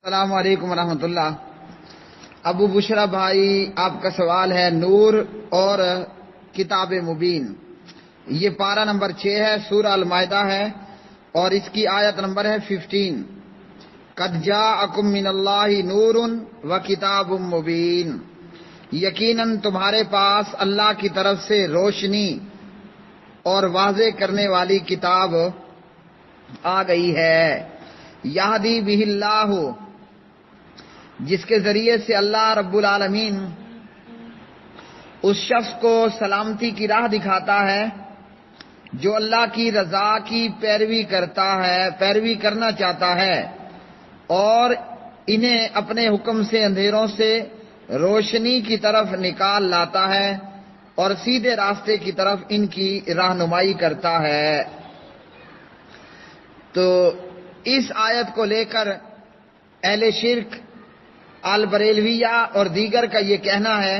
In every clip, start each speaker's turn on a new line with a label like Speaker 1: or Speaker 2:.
Speaker 1: السلام علیکم ورحمۃ اللہ۔ ابو بشرا بھائی، آپ کا سوال ہے نور اور کتاب مبین۔ یہ پارہ نمبر 6 ہے، سورہ المائدہ ہے اور اس کی آیت نمبر ہے 15۔ قد جاءکم من اللہ نور و کتاب مبین، یقیناً تمہارے پاس اللہ کی طرف سے روشنی اور واضح کرنے والی کتاب آ گئی ہے۔ یہدی بہ اللہ، جس کے ذریعے سے اللہ رب العالمین اس شخص کو سلامتی کی راہ دکھاتا ہے جو اللہ کی رضا کی پیروی کرنا چاہتا ہے، اور انہیں اپنے حکم سے اندھیروں سے روشنی کی طرف نکال لاتا ہے اور سیدھے راستے کی طرف ان کی رہنمائی کرتا ہے۔ تو اس آیت کو لے کر اہل شرک، البریلویہ اور دیگر کا یہ کہنا ہے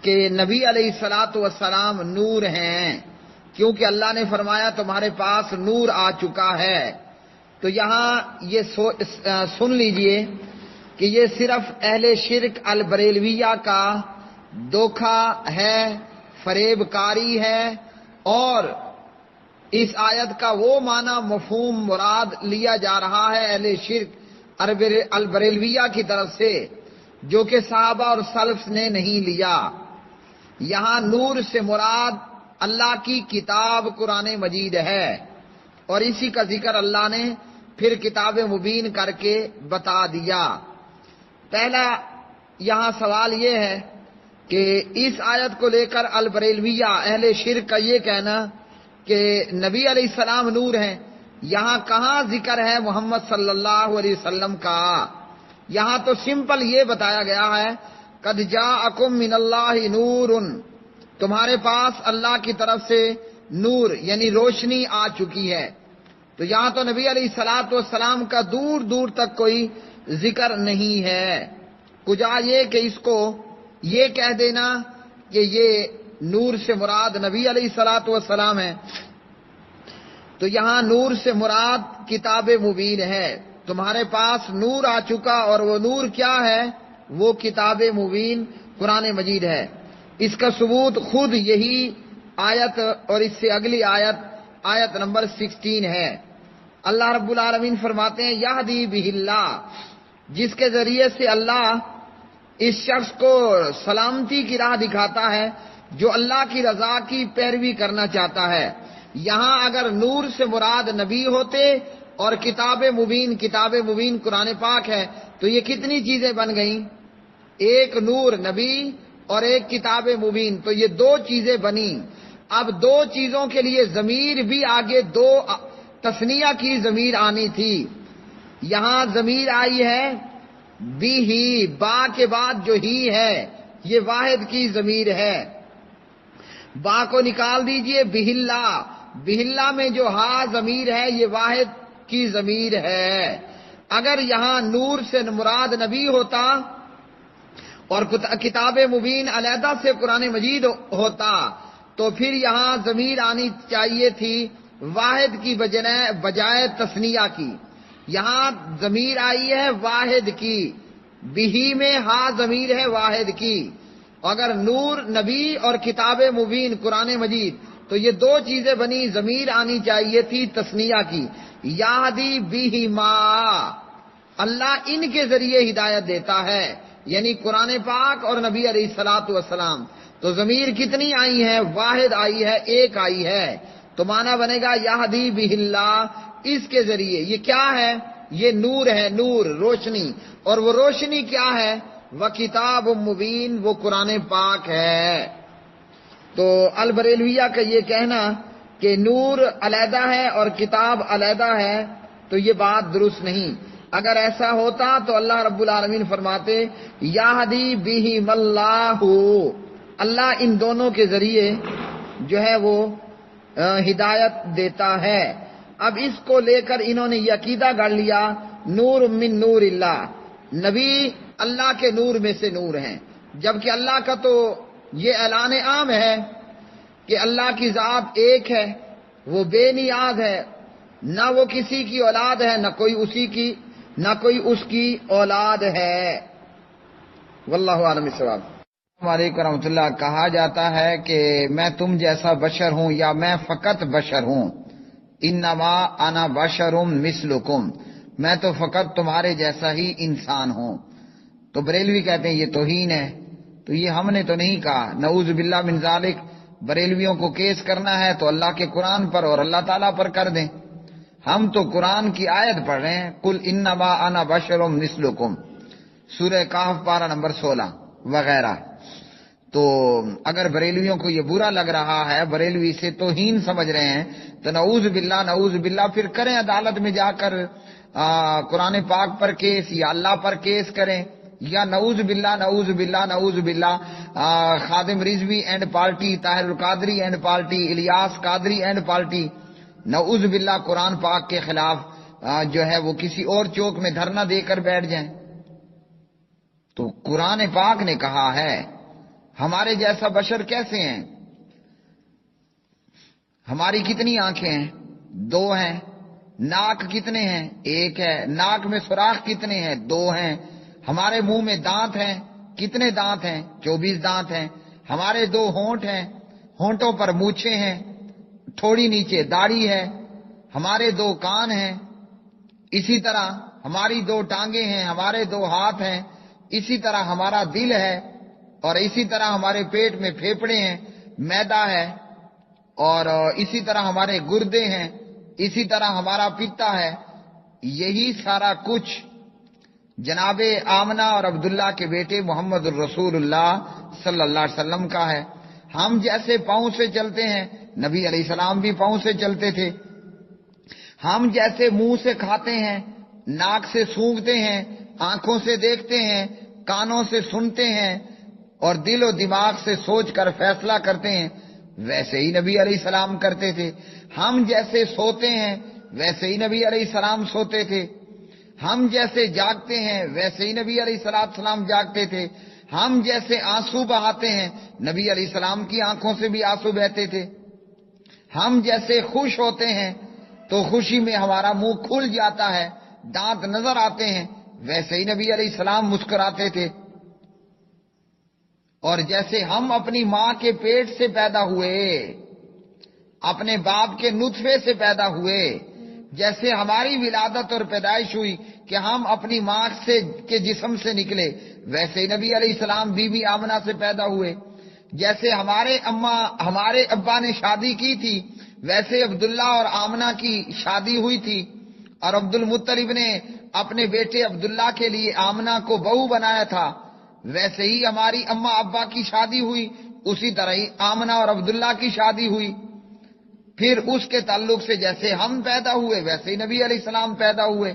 Speaker 1: کہ نبی علیہ الصلاۃ والسلام نور ہیں، کیونکہ اللہ نے فرمایا تمہارے پاس نور آ چکا ہے۔ تو یہاں یہ سن لیجئے کہ یہ صرف اہل شرک البریلویہ کا دھوکہ ہے، فریب کاری ہے، اور اس آیت کا وہ معنی مفہوم مراد لیا جا رہا ہے اہل شرک البریلویہ کی طرف سے، جو کہ صحابہ اور سلف نے نہیں لیا۔ یہاں نور سے مراد اللہ کی کتاب قرآن مجید ہے، اور اسی کا ذکر اللہ نے پھر کتاب مبین کر کے بتا دیا۔ پہلا یہاں سوال یہ ہے کہ اس آیت کو لے کر البریلویہ اہل شرک کا یہ کہنا کہ نبی علیہ السلام نور ہیں، یہاں کہاں ذکر ہے محمد صلی اللہ علیہ وسلم کا؟ یہاں تو سمپل یہ بتایا گیا ہے قد جاءکم من اللہ نور، تمہارے پاس اللہ کی طرف سے نور یعنی روشنی آ چکی ہے۔ تو یہاں تو نبی علیہ الصلاۃ والسلام کا دور دور تک کوئی ذکر نہیں ہے۔ کجا یہ کہ اس کو یہ کہہ دینا کہ یہ نور سے مراد نبی علیہ الصلاۃ والسلام ہے، تو یہاں نور سے مراد کتاب مبین ہے۔ تمہارے پاس نور آ چکا، اور وہ نور کیا ہے؟ وہ کتاب مبین قرآن مجید ہے۔ اس کا ثبوت خود یہی آیت اور اس سے اگلی آیت نمبر 16 ہے۔ اللہ رب العالمین فرماتے ہیں یہدی بہ اللہ، جس کے ذریعے سے اللہ اس شخص کو سلامتی کی راہ دکھاتا ہے جو اللہ کی رضا کی پیروی کرنا چاہتا ہے۔ یہاں اگر نور سے مراد نبی ہوتے اور کتاب مبین قرآن پاک ہے تو یہ کتنی چیزیں بن گئیں؟ ایک نور نبی اور ایک کتاب مبین، تو یہ دو چیزیں بنی۔ اب دو چیزوں کے لیے ضمیر بھی آگے دو تثنیہ کی ضمیر آنی تھی، یہاں ضمیر آئی ہے بھی ہی، با کے بعد جو ہی ہے یہ واحد کی ضمیر ہے۔ با کو نکال دیجئے، بہلا میں جو ہا ضمیر ہے یہ واحد کی ضمیر ہے۔ اگر یہاں نور سے مراد نبی ہوتا اور کتاب مبین علیحدہ سے قرآن مجید ہوتا تو پھر یہاں ضمیر آنی چاہیے تھی واحد کی بجائے تثنیہ کی۔ یہاں ضمیر آئی ہے واحد کی، بہی میں ہا ضمیر ہے واحد کی۔ اگر نور نبی اور کتاب مبین قرآن مجید تو یہ دو چیزیں بنی، ضمیر آنی چاہیے تھی تثنیہ کی۔ یہدی بہما، اللہ ان کے ذریعے ہدایت دیتا ہے، یعنی قرآن پاک اور نبی علیہ الصلاۃ والسلام۔ تو ضمیر کتنی آئی ہے؟ واحد آئی ہے، ایک آئی ہے، تو معنی بنے گا یہدی بہ اللہ، اس کے ذریعے۔ یہ کیا ہے؟ یہ نور ہے، نور روشنی، اور وہ روشنی کیا ہے؟ وہ کتاب مبین، وہ قرآن پاک ہے۔ تو البریلویہ کا یہ کہنا کہ نور علیحدہ ہے اور کتاب علیحدہ ہے تو یہ بات درست نہیں۔ اگر ایسا ہوتا تو اللہ رب العالمین فرماتے یہدی بہم اللہ، اللہ ان دونوں کے ذریعے جو ہے وہ ہدایت دیتا ہے۔ اب اس کو لے کر انہوں نے یہ عقیدہ گڑھ لیا نور من نور اللہ، نبی اللہ کے نور میں سے نور ہیں، جبکہ اللہ کا تو یہ اعلان عام ہے کہ اللہ کی ذات ایک ہے، وہ بے نیاز ہے، نہ وہ کسی کی اولاد ہے نہ کوئی اسی کی نہ کوئی اس کی اولاد ہے۔ واللہ عالم الصواب۔ السلام علیکم ورحمۃ اللہ۔ کہا جاتا ہے کہ میں تم جیسا بشر ہوں یا میں فقط بشر ہوں، انما انا بشر مثلکم، میں تو فقط تمہارے جیسا ہی انسان ہوں۔ تو بریلوی کہتے ہیں یہ توہین ہے، تو یہ ہم نے تو نہیں کہا، نعوذ باللہ من ذالک۔ بریلویوں کو کیس کرنا ہے تو اللہ کے قرآن پر اور اللہ تعالیٰ پر کر دیں، ہم تو قرآن کی آیت پڑھ رہے ہیں، قل انما انا بشر مثلکم، سورہ کہف پارہ نمبر 16 وغیرہ۔ تو اگر بریلویوں کو یہ برا لگ رہا ہے، بریلوی سے توہین سمجھ رہے ہیں، تو نعوذ باللہ پھر کریں عدالت میں جا کر قرآن پاک پر کیس یا اللہ پر کیس کریں، یا نعوذ باللہ Khadim Rizvi and party, Tahir al-Qadri and party, Ilyas Qadri and party, نعوذ باللہ قرآن پاک کے خلاف جو ہے وہ کسی اور چوک میں دھرنا دے کر بیٹھ جائیں۔ تو قرآن پاک نے کہا ہے ہمارے جیسا بشر کیسے ہیں؟ ہماری کتنی آنکھیں ہیں؟ 2 ہیں۔ ناک کتنے ہیں؟ 1 ہے۔ ناک میں سوراخ کتنے ہیں؟ 2 ہیں۔ ہمارے منہ میں دانت ہیں، کتنے دانت ہیں؟ 24 دانت ہیں۔ ہمارے 2 ہونٹ ہیں، ہونٹوں پر مونچھیں ہیں، تھوڑی نیچے داڑھی ہے۔ ہمارے 2 کان ہیں، اسی طرح ہماری 2 ٹانگیں ہیں، ہمارے 2 ہاتھ ہیں، اسی طرح ہمارا دل ہے، اور اسی طرح ہمارے پیٹ میں پھیپھڑے ہیں، معدہ ہے، اور اسی طرح ہمارے گردے ہیں، اسی طرح ہمارا پتا ہے۔ یہی سارا کچھ جناب آمنہ اور عبداللہ کے بیٹے محمد الرسول اللہ صلی اللہ علیہ وسلم کا ہے۔ ہم جیسے پاؤں سے چلتے ہیں، نبی علیہ السلام بھی پاؤں سے چلتے تھے۔ ہم جیسے منہ سے کھاتے ہیں، ناک سے سونگھتے ہیں، آنکھوں سے دیکھتے ہیں، کانوں سے سنتے ہیں، اور دل و دماغ سے سوچ کر فیصلہ کرتے ہیں، ویسے ہی نبی علیہ السلام کرتے تھے۔ ہم جیسے سوتے ہیں ویسے ہی نبی علیہ السلام سوتے تھے۔ ہم جیسے جاگتے ہیں ویسے ہی نبی علیہ السلام جاگتے تھے۔ ہم جیسے آنسو بہاتے ہیں، نبی علیہ السلام کی آنکھوں سے بھی آنسو بہتے تھے۔ ہم جیسے خوش ہوتے ہیں تو خوشی میں ہمارا منہ کھل جاتا ہے، دانت نظر آتے ہیں، ویسے ہی نبی علیہ السلام مسکراتے تھے۔ اور جیسے ہم اپنی ماں کے پیٹ سے پیدا ہوئے، اپنے باپ کے نطفے سے پیدا ہوئے، جیسے ہماری ولادت اور پیدائش ہوئی کہ ہم اپنی ماں کے جسم سے نکلے، ویسے ہی نبی علیہ السلام بی بی آمنہ سے پیدا ہوئے۔ جیسے ہمارے ابا نے شادی کی تھی، ویسے عبداللہ اور آمنہ کی شادی ہوئی تھی، اور عبد المطلب نے اپنے بیٹے عبداللہ کے لیے آمنہ کو بہو بنایا تھا، ویسے ہی ہماری اماں ابا کی شادی ہوئی، اسی طرح ہی آمنہ اور عبداللہ کی شادی ہوئی۔ پھر اس کے تعلق سے جیسے ہم پیدا ہوئے ویسے ہی نبی علیہ السلام پیدا ہوئے۔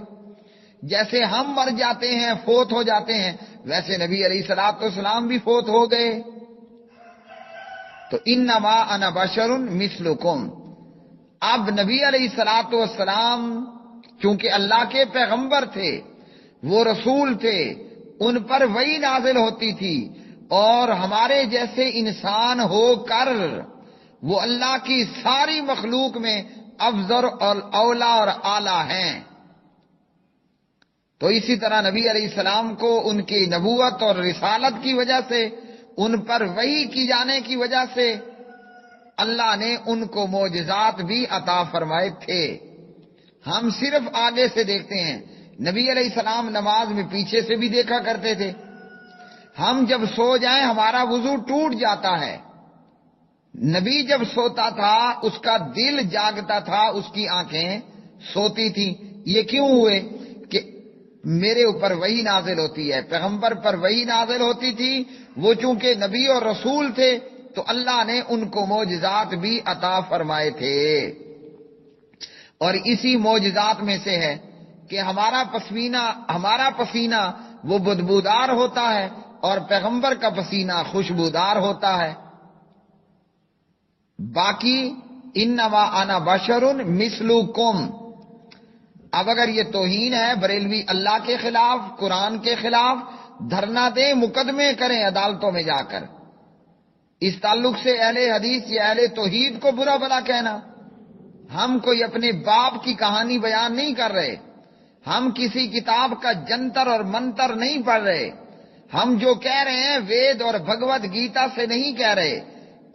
Speaker 1: جیسے ہم مر جاتے ہیں، فوت ہو جاتے ہیں، ویسے نبی علیہ السلام بھی فوت ہو گئے۔ تو انما انا بشر مثلکم۔ اب نبی علیہ السلام چونکہ اللہ کے پیغمبر تھے، وہ رسول تھے، ان پر وحی نازل ہوتی تھی، اور ہمارے جیسے انسان ہو کر وہ اللہ کی ساری مخلوق میں افضل اور اولا اور اعلیٰ ہیں۔ تو اسی طرح نبی علیہ السلام کو ان کی نبوت اور رسالت کی وجہ سے، ان پر وحی کی جانے کی وجہ سے اللہ نے ان کو معجزات بھی عطا فرمائے تھے۔ ہم صرف آگے سے دیکھتے ہیں، نبی علیہ السلام نماز میں پیچھے سے بھی دیکھا کرتے تھے۔ ہم جب سو جائیں ہمارا وضو ٹوٹ جاتا ہے، نبی جب سوتا تھا اس کا دل جاگتا تھا، اس کی آنکھیں سوتی تھیں۔ یہ کیوں ہوئے؟ کہ میرے اوپر وحی نازل ہوتی ہے، پیغمبر پر وحی نازل ہوتی تھی، وہ چونکہ نبی اور رسول تھے تو اللہ نے ان کو معجزات بھی عطا فرمائے تھے۔ اور اسی معجزات میں سے ہے کہ ہمارا پسینہ وہ بدبودار ہوتا ہے، اور پیغمبر کا پسینہ خوشبودار ہوتا ہے۔ باقی انما انا بشر مثلکم۔ اب اگر یہ توہین ہے، بریلوی اللہ کے خلاف، قرآن کے خلاف دھرنا دیں، مقدمے کریں عدالتوں میں جا کر۔ اس تعلق سے اہل حدیث یا اہل توحید کو برا بھلا کہنا، ہم کوئی اپنے باپ کی کہانی بیان نہیں کر رہے، ہم کسی کتاب کا جنتر اور منتر نہیں پڑھ رہے. ہم جو کہہ رہے ہیں وید اور بھگوت گیتا سے نہیں کہہ رہے.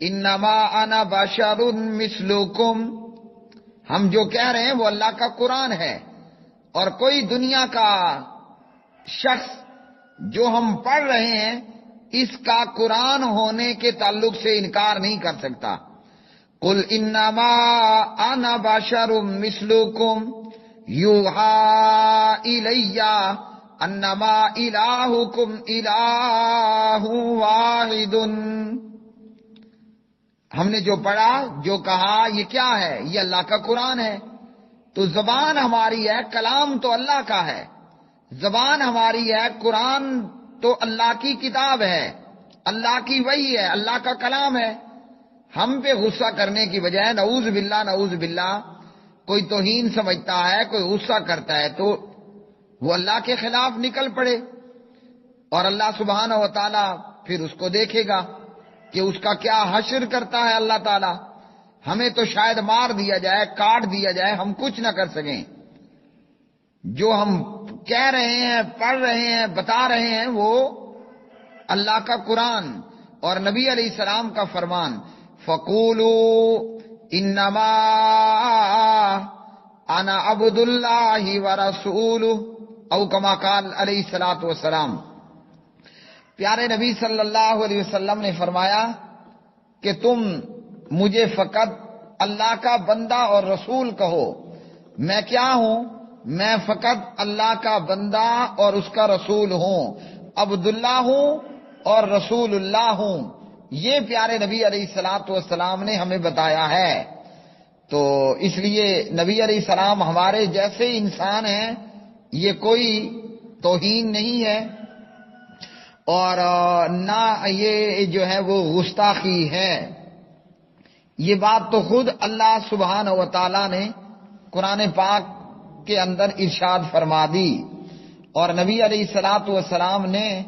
Speaker 1: انما انا بشر مثلکم، ہم جو کہہ رہے ہیں وہ اللہ کا قرآن ہے. اور کوئی دنیا کا شخص جو ہم پڑھ رہے ہیں اس کا قرآن ہونے کے تعلق سے انکار نہیں کر سکتا. قل انما انا بشر مثلکم یوحی الی انما الہکم الہ واحد. ہم نے جو پڑھا، جو کہا، یہ کیا ہے؟ یہ اللہ کا قرآن ہے. تو زبان ہماری ہے، کلام تو اللہ کا ہے. زبان ہماری ہے، قرآن تو اللہ کی کتاب ہے، اللہ کی وحی ہے، اللہ کا کلام ہے. ہم پہ غصہ کرنے کی بجائے نعوذ باللہ نعوذ باللہ کوئی توہین سمجھتا ہے، کوئی غصہ کرتا ہے تو وہ اللہ کے خلاف نکل پڑے، اور اللہ سبحانہ و تعالی پھر اس کو دیکھے گا کہ اس کا کیا حشر کرتا ہے اللہ تعالی. ہمیں تو شاید مار دیا جائے، کاٹ دیا جائے، ہم کچھ نہ کر سکیں. جو ہم کہہ رہے ہیں، پڑھ رہے ہیں، بتا رہے ہیں وہ اللہ کا قرآن اور نبی علیہ السلام کا فرمان. فَقُولُوا إِنَّمَا أَنَا عَبْدُ اللَّهِ وَرَسُولُهُ او کما قال علیہ الصلوۃ والسلام. پیارے نبی صلی اللہ علیہ وسلم نے فرمایا کہ تم مجھے فقط اللہ کا بندہ اور رسول کہو. میں کیا ہوں؟ میں فقط اللہ کا بندہ اور اس کا رسول ہوں، عبداللہ ہوں اور رسول اللہ ہوں. یہ پیارے نبی علیہ الصلوۃ والسلام نے ہمیں بتایا ہے. تو اس لیے نبی علیہ السلام ہمارے جیسے انسان ہیں، یہ کوئی توہین نہیں ہے اور نہ یہ جو ہے وہ گستاخی ہے. یہ بات تو خود اللہ سبحانہ و تعالی نے قرآن پاک کے اندر ارشاد فرما دی، اور نبی علیہ الصلوۃ والسلام نے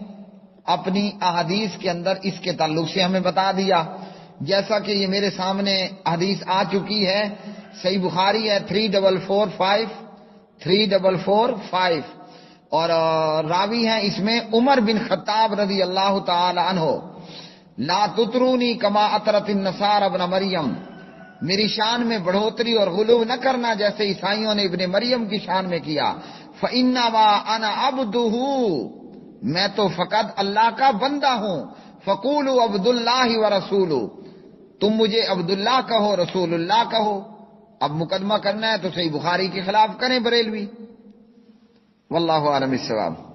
Speaker 1: اپنی احادیث کے اندر اس کے تعلق سے ہمیں بتا دیا. جیسا کہ یہ میرے سامنے حدیث آ چکی ہے، صحیح بخاری ہے 3445 اور راوی ہیں اس میں عمر بن خطاب رضی اللہ تعالی عنہ. لا تطرونی کما اطرت النصارى ابن مریم، میری شان میں بڑھوتری اور غلو نہ کرنا جیسے عیسائیوں نے ابن مریم کی شان میں کیا. فإنما انا عبدہ، میں تو فقط اللہ کا بندہ ہوں. فقولوا عبد اللہ ورسولہ، تم مجھے عبداللہ کہو، رسول اللہ کہو. اب مقدمہ کرنا ہے تو صحیح بخاری کے خلاف کریں بریلوی. واللہ اعلم الصواب.